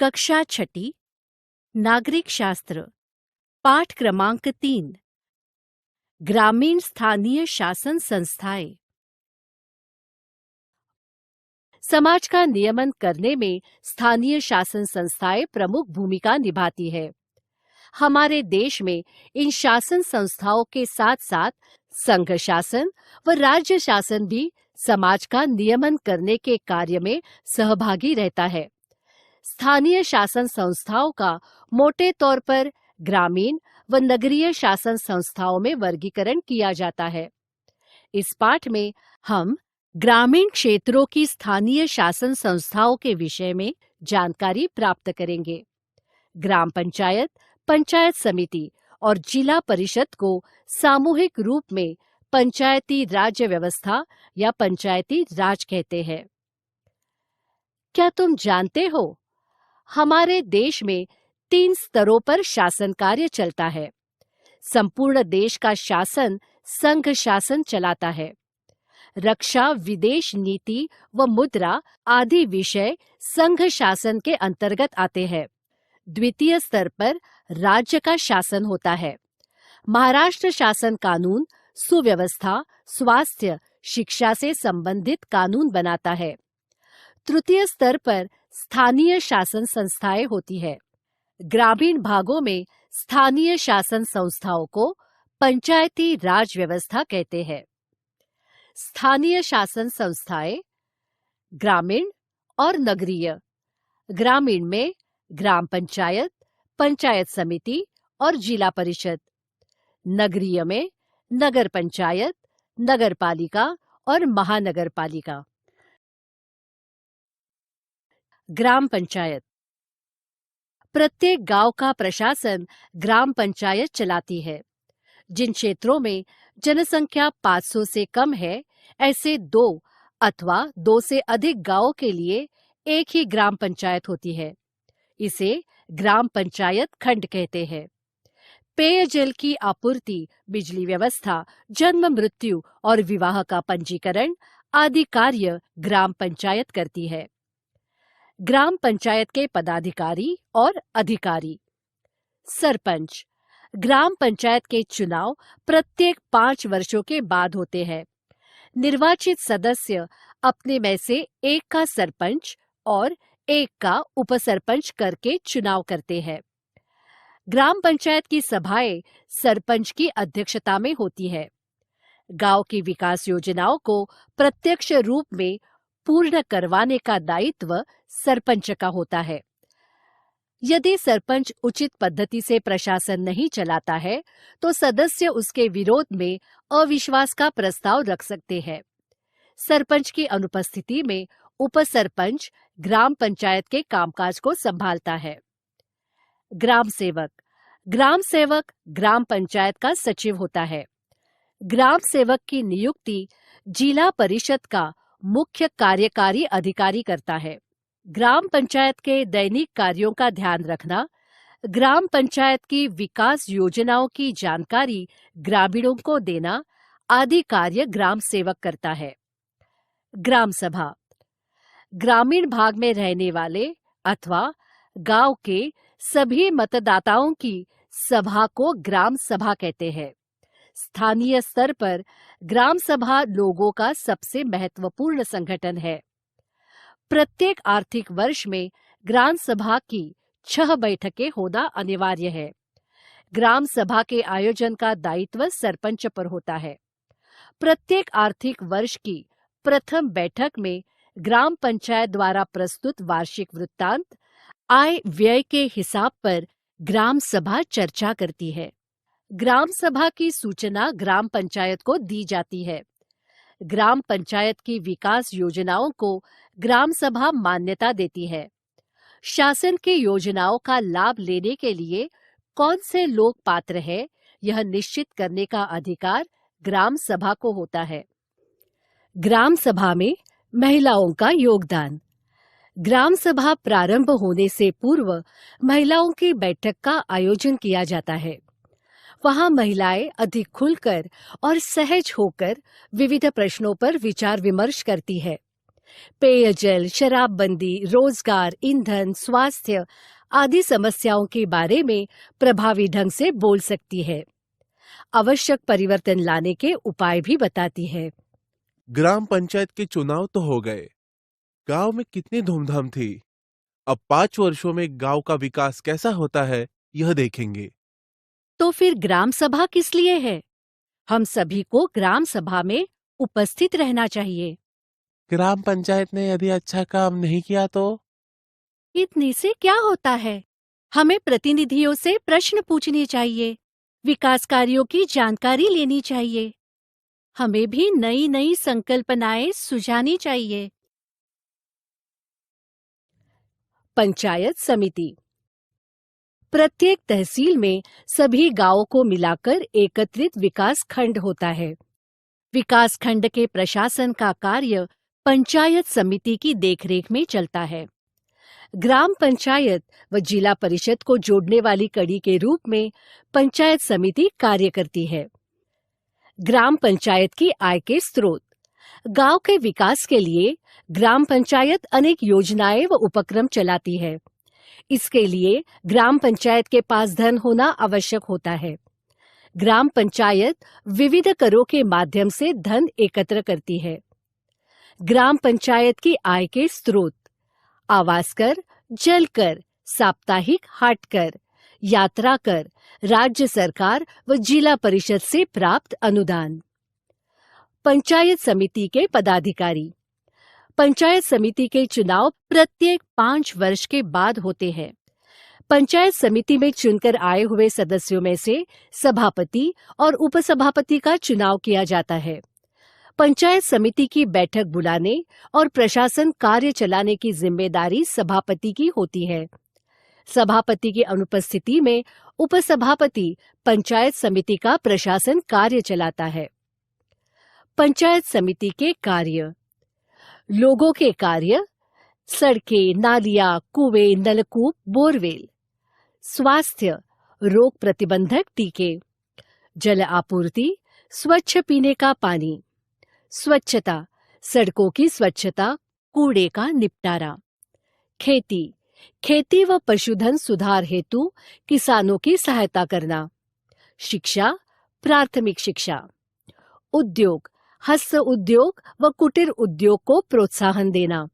कक्षा छठी नागरिक शास्त्र पाठ क्रमांक 3 ग्रामीण स्थानीय शासन संस्थाएं। समाज का नियमन करने में स्थानीय शासन संस्थाएं प्रमुख भूमिका निभाती है। हमारे देश में इन शासन संस्थाओं के साथ साथ संघ शासन व राज्य शासन भी समाज का नियमन करने के कार्य में सहभागी रहता है। स्थानीय शासन संस्थाओं का मोटे तौर पर ग्रामीण व नगरीय शासन संस्थाओं में वर्गीकरण किया जाता है। इस पाठ में हम ग्रामीण क्षेत्रों की स्थानीय शासन संस्थाओं के विषय में जानकारी प्राप्त करेंगे। ग्राम पंचायत, पंचायत समिति और जिला परिषद को सामूहिक रूप में पंचायती राज्य व्यवस्था या पंचायती राज कहते हैं। क्या तुम जानते हो, हमारे देश में 3 स्तरों पर शासन कार्य चलता है। संपूर्ण देश का शासन संघ शासन चलाता है। रक्षा, विदेश नीति व मुद्रा आदि विषय संघ शासन के अंतर्गत आते हैं। द्वितीय स्तर पर राज्य का शासन होता है। महाराष्ट्र शासन कानून, सुव्यवस्था, स्वास्थ्य, शिक्षा से संबंधित कानून बनाता है। तृतीय स्तर पर स्थानीय शासन संस्थाएं होती है। ग्रामीण भागों में स्थानीय शासन संस्थाओं को पंचायती राज व्यवस्था कहते हैं। स्थानीय शासन संस्थाएं ग्रामीण और नगरीय। ग्रामीण में ग्राम पंचायत, पंचायत समिति और जिला परिषद। नगरीय में नगर पंचायत, नगर पालिका और महानगर पालिका। ग्राम पंचायत प्रत्येक गांव का प्रशासन ग्राम पंचायत चलाती है। जिन क्षेत्रों में जनसंख्या 500 से कम है, ऐसे 2 अथवा 2 से अधिक गांवों के लिए एक ही ग्राम पंचायत होती है। इसे ग्राम पंचायत खंड कहते हैं। पेयजल की आपूर्ति, बिजली व्यवस्था, जन्म मृत्यु और विवाह का पंजीकरण आदि कार्य ग्राम पंचायत करती है। ग्राम पंचायत के पदाधिकारी और अधिकारी। सरपंच ग्राम पंचायत के चुनाव प्रत्येक 5 वर्षों के बाद होते हैं। निर्वाचित सदस्य अपने में से एक का सरपंच और एक का उपसरपंच करके चुनाव करते हैं। ग्राम पंचायत की सभाएं सरपंच की अध्यक्षता में होती है। गांव की विकास योजनाओं को प्रत्यक्ष रूप में पूर्ण करवाने का दायित्व सरपंच का होता है। यदि सरपंच उचित पद्धति से प्रशासन नहीं चलाता है, तो सदस्य उसके विरोध में अविश्वास का प्रस्ताव रख सकते हैं। सरपंच की अनुपस्थिति में उपसरपंच ग्राम पंचायत के कामकाज को संभालता है। ग्राम सेवक ग्राम पंचायत का सचिव होता है। ग्राम सेवक की नियुक्ति जिला परिषद का मुख्य कार्यकारी अधिकारी करता है। ग्राम पंचायत के दैनिक कार्यों का ध्यान रखना, ग्राम पंचायत की विकास योजनाओं की जानकारी ग्रामीणों को देना आदि कार्य ग्राम सेवक करता है। ग्राम सभा ग्रामीण भाग में रहने वाले अथवा गांव के सभी मतदाताओं की सभा को ग्राम सभा कहते हैं। स्थानीय स्तर पर ग्राम सभा लोगों का सबसे महत्वपूर्ण संगठन है। प्रत्येक आर्थिक वर्ष में ग्राम सभा की 6 बैठकें होना अनिवार्य है। ग्राम सभा के आयोजन का दायित्व सरपंच पर होता है। प्रत्येक आर्थिक वर्ष की प्रथम बैठक में ग्राम पंचायत द्वारा प्रस्तुत वार्षिक वृत्तांत, आय व्यय के हिसाब पर ग्राम सभा चर्चा करती है। ग्राम सभा की सूचना ग्राम पंचायत को दी जाती है। ग्राम पंचायत की विकास योजनाओं को ग्राम सभा मान्यता देती है। शासन की योजनाओं का लाभ लेने के लिए कौन से लोग पात्र हैं, यह निश्चित करने का अधिकार ग्राम सभा को होता है। ग्राम सभा में महिलाओं का योगदान। ग्राम सभा प्रारंभ होने से पूर्व महिलाओं की बैठक का आयोजन किया जाता है। वहां महिलाएं अधिक खुलकर और सहज होकर विविध प्रश्नों पर विचार विमर्श करती है। पेयजल, शराबबंदी, रोजगार, ईंधन, स्वास्थ्य आदि समस्याओं के बारे में प्रभावी ढंग से बोल सकती है। आवश्यक परिवर्तन लाने के उपाय भी बताती है। ग्राम पंचायत के चुनाव तो हो गए। गांव में कितनी धूमधाम थी। अब 5 वर्षों में गांव का विकास कैसा होता है, यह देखेंगे। तो फिर ग्राम सभा किस लिए है? हम सभी को ग्राम सभा में उपस्थित रहना चाहिए। ग्राम पंचायत ने यदि अच्छा काम नहीं किया तो? इतने से क्या होता है? हमें प्रतिनिधियों से प्रश्न पूछने चाहिए, विकास कार्यों की जानकारी लेनी चाहिए। हमें भी नई नई संकल्पनाएं सुझानी चाहिए। पंचायत समिति। प्रत्येक तहसील में सभी गांवों को मिलाकर एकत्रित विकास खंड होता है। विकास खंड के प्रशासन का कार्य पंचायत समिति की देखरेख में चलता है। ग्राम पंचायत व जिला परिषद को जोड़ने वाली कड़ी के रूप में पंचायत समिति कार्य करती है। ग्राम पंचायत की आय के स्रोत। गांव के विकास के लिए ग्राम पंचायत अनेक योजनाएं व उपक्रम चलाती है। इसके लिए ग्राम पंचायत के पास धन होना आवश्यक होता है। ग्राम पंचायत विविध करों के माध्यम से धन एकत्र करती है। ग्राम पंचायत की आय के स्रोत: आवास कर, जल कर, साप्ताहिक हाट कर, यात्रा कर, राज्य सरकार व जिला परिषद से प्राप्त अनुदान। पंचायत समिति के पदाधिकारी। पंचायत समिति के चुनाव प्रत्येक 5 वर्ष के बाद होते हैं। पंचायत समिति में चुनकर आए हुए सदस्यों में से सभापति और उपसभापति का चुनाव किया जाता है। पंचायत समिति की बैठक बुलाने और प्रशासन कार्य चलाने की जिम्मेदारी सभापति की होती है। सभापति की अनुपस्थिति में उपसभापति पंचायत समिति का प्रशासन कार्य चलाता है। पंचायत समिति के कार्य: लोगों के कार्य: सड़कें, नालियां, कुएं, नलकूप, बोरवेल। स्वास्थ्य: रोग प्रतिबंधक टीके। जल आपूर्ति: स्वच्छ पीने का पानी। स्वच्छता: सड़कों की स्वच्छता, कूड़े का निपटारा। खेती: खेती व पशुधन सुधार हेतु किसानों की सहायता करना। शिक्षा: प्राथमिक शिक्षा। उद्योग: हस्त उद्योग व कुटीर उद्योग को प्रोत्साहन देना।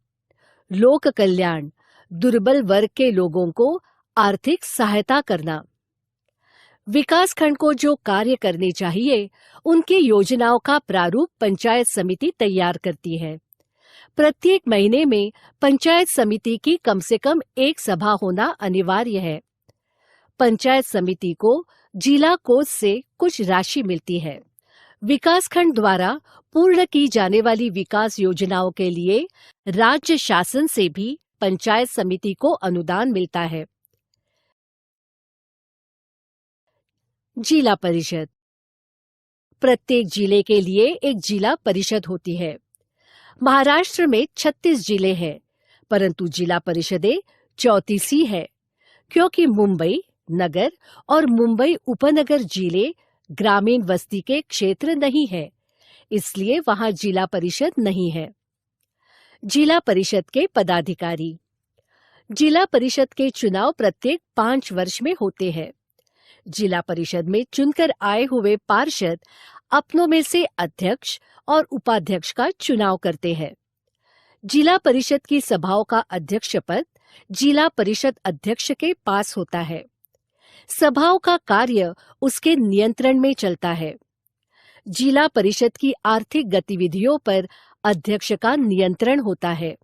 लोक कल्याण: दुर्बल वर्ग के लोगों को आर्थिक सहायता करना। विकास खंड को जो कार्य करने चाहिए, उनकी योजनाओं का प्रारूप पंचायत समिति तैयार करती है। प्रत्येक महीने में पंचायत समिति की कम से कम एक सभा होना अनिवार्य है। पंचायत समिति को जिला कोष से कुछ राशि मिलती है। विकास खंड द्वारा पूर्ण की जाने वाली विकास योजनाओं के लिए राज्य शासन से भी पंचायत समिति को अनुदान मिलता है। जिला परिषद। प्रत्येक जिले के लिए एक जिला परिषद होती है। महाराष्ट्र में 36 जिले हैं, परंतु जिला परिषदें 34 ही है, क्योंकि मुंबई नगर और मुंबई उपनगर जिले ग्रामीण बस्ती के क्षेत्र नहीं है, इसलिए वहां जिला परिषद नहीं है। जिला परिषद के पदाधिकारी। जिला परिषद के चुनाव प्रत्येक 5 वर्ष में होते हैं। जिला परिषद में चुनकर आए हुए पार्षद अपनों में से अध्यक्ष और उपाध्यक्ष का चुनाव करते हैं। जिला परिषद की सभाओं का अध्यक्ष पद जिला परिषद अध्यक्ष के पास होता है। सभाओं का कार्य उसके नियंत्रण में चलता है। जिला परिषद की आर्थिक गतिविधियों पर अध्यक्ष का नियंत्रण होता है।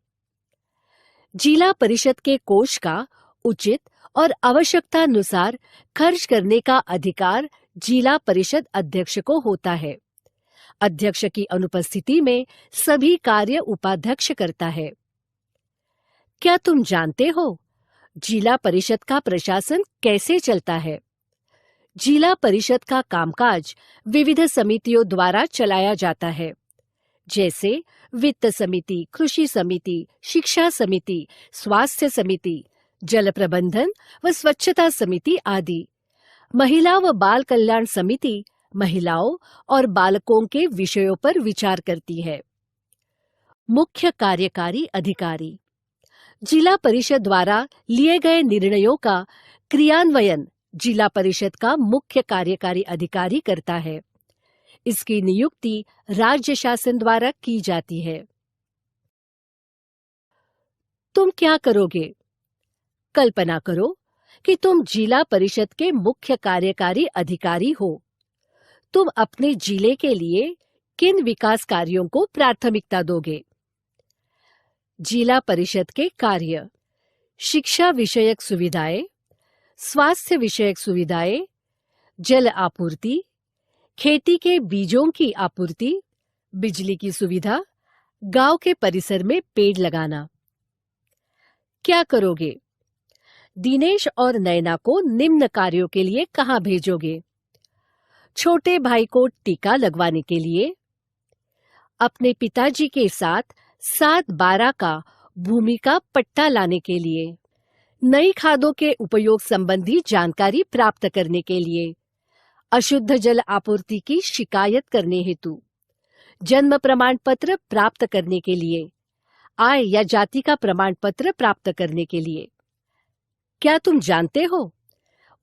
जिला परिषद के कोष का उचित और आवश्यकतानुसार खर्च करने का अधिकार जिला परिषद अध्यक्ष को होता है। अध्यक्ष की अनुपस्थिति में सभी कार्य उपाध्यक्ष करता है। क्या तुम जानते हो जिला परिषद का प्रशासन कैसे चलता है? जिला परिषद का कामकाज विविध समितियों द्वारा चलाया जाता है, जैसे वित्त समिति, कृषि समिति, शिक्षा समिति, स्वास्थ्य समिति, जल प्रबंधन व स्वच्छता समिति आदि। महिला व बाल कल्याण समिति महिलाओं और बालकों के विषयों पर विचार करती है। मुख्य कार्यकारी अधिकारी जिला परिषद द्वारा लिए गए निर्णयों का क्रियान्वयन जिला परिषद का मुख्य कार्यकारी अधिकारी करता है। इसकी नियुक्ति राज्य शासन द्वारा की जाती है। तुम क्या करोगे? कल्पना करो कि तुम जिला परिषद के मुख्य कार्यकारी अधिकारी हो। तुम अपने जिले के लिए किन विकास कार्यों को प्राथमिकता दोगे? जिला परिषद के कार्य: शिक्षा विषयक सुविधाएं, स्वास्थ्य विषयक सुविधाएं, जल आपूर्ति, खेती के बीजों की आपूर्ति, बिजली की सुविधा, गांव के परिसर में पेड़ लगाना। क्या करोगे? दिनेश और नैना को निम्न कार्यों के लिए कहाँ भेजोगे? छोटे भाई को टीका लगवाने के लिए, अपने पिताजी के साथ 7/12 का भूमि का पट्टा लाने के लिए, नई खादों के उपयोग संबंधी जानकारी प्राप्त करने के लिए, अशुद्ध जल आपूर्ति की शिकायत करने हेतु, जन्म प्रमाण पत्र प्राप्त करने के लिए, आय या जाति का प्रमाण पत्र प्राप्त करने के लिए। क्या तुम जानते हो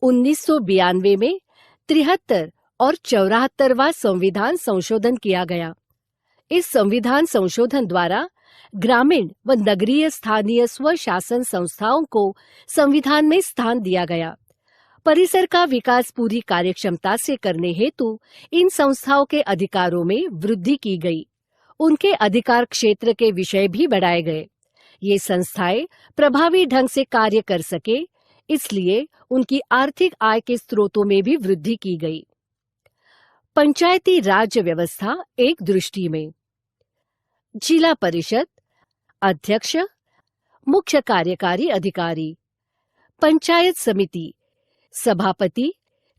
1992 में 73 और 74वां संविधान संशोधन किया गया। इस संविधान संशोधन द्वारा ग्रामीण व नगरीय स्थानीय स्वशासन संस्थाओं को संविधान में स्थान दिया गया। परिसर का विकास पूरी कार्यक्षमता से करने हेतु इन संस्थाओं के अधिकारों में वृद्धि की गई। उनके अधिकार क्षेत्र के विषय भी बढ़ाए गए। ये संस्थाएं प्रभावी ढंग से कार्य कर सके, इसलिए उनकी आर्थिक आय के स्रोतों में भी वृद्धि की गई। पंचायती राज व्यवस्था एक दृष्टि में: जिला परिषद, अध्यक्ष, मुख्य कार्यकारी अधिकारी, पंचायत समिति, सभापति,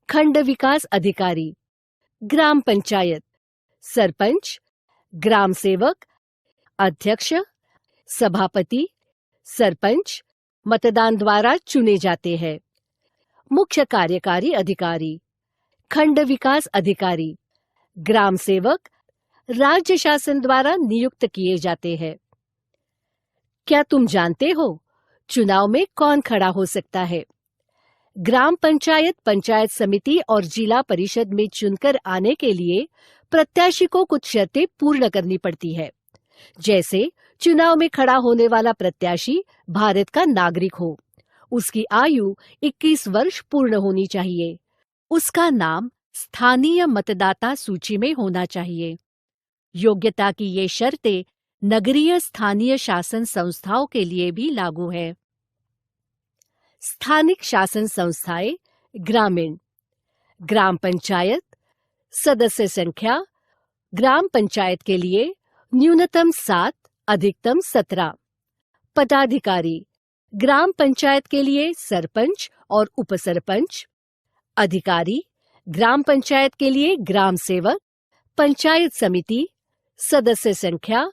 खंड विकास अधिकारी, ग्राम पंचायत, सरपंच, ग्राम सेवक, अध्यक्ष, सभापति, सरपंच मतदान द्वारा चुने जाते हैं। मुख्य कार्यकारी अधिकारी, खंड विकास अधिकारी, ग्राम सेवक राज्य शासन द्वारा नियुक्त किए जाते हैं। क्या तुम जानते हो चुनाव में कौन खड़ा हो सकता है? ग्राम पंचायत, पंचायत समिति और जिला परिषद में चुनकर आने के लिए प्रत्याशी को कुछ शर्तें पूर्ण करनी पड़ती है। जैसे चुनाव में खड़ा होने वाला प्रत्याशी भारत का नागरिक हो, उसकी आयु 21 वर्ष पूर्ण होनी चाहिए, उसका नाम स्थानीय मतदाता सूची में होना चाहिए। योग्यता की ये शर्तें नगरीय स्थानीय शासन संस्थाओं के लिए भी लागू है। स्थानिक शासन संस्थाएं ग्रामीण: ग्राम पंचायत, सदस्य संख्या ग्राम पंचायत के लिए न्यूनतम 7, अधिकतम 17। पदाधिकारी: ग्राम पंचायत के लिए सरपंच और उपसरपंच। अधिकारी: ग्राम पंचायत के लिए ग्राम सेवक। पंचायत समिति: सदस्य संख्या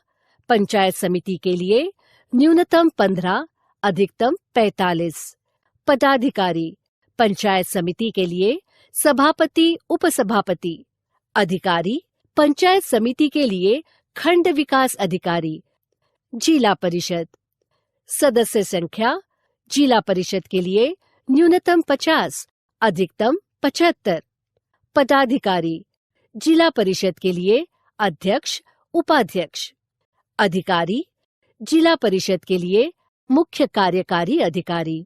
पंचायत समिति के लिए न्यूनतम 15, अधिकतम 45। पदाधिकारी: पंचायत समिति के लिए सभापति, उपसभापति। अधिकारी: पंचायत समिति के लिए खंड विकास अधिकारी। जिला परिषद: सदस्य संख्या जिला परिषद के लिए न्यूनतम 50, अधिकतम 75। पदाधिकारी: जिला परिषद के लिए अध्यक्ष, उपाध्यक्ष। अधिकारी: जिला परिषद के लिए मुख्य कार्यकारी अधिकारी।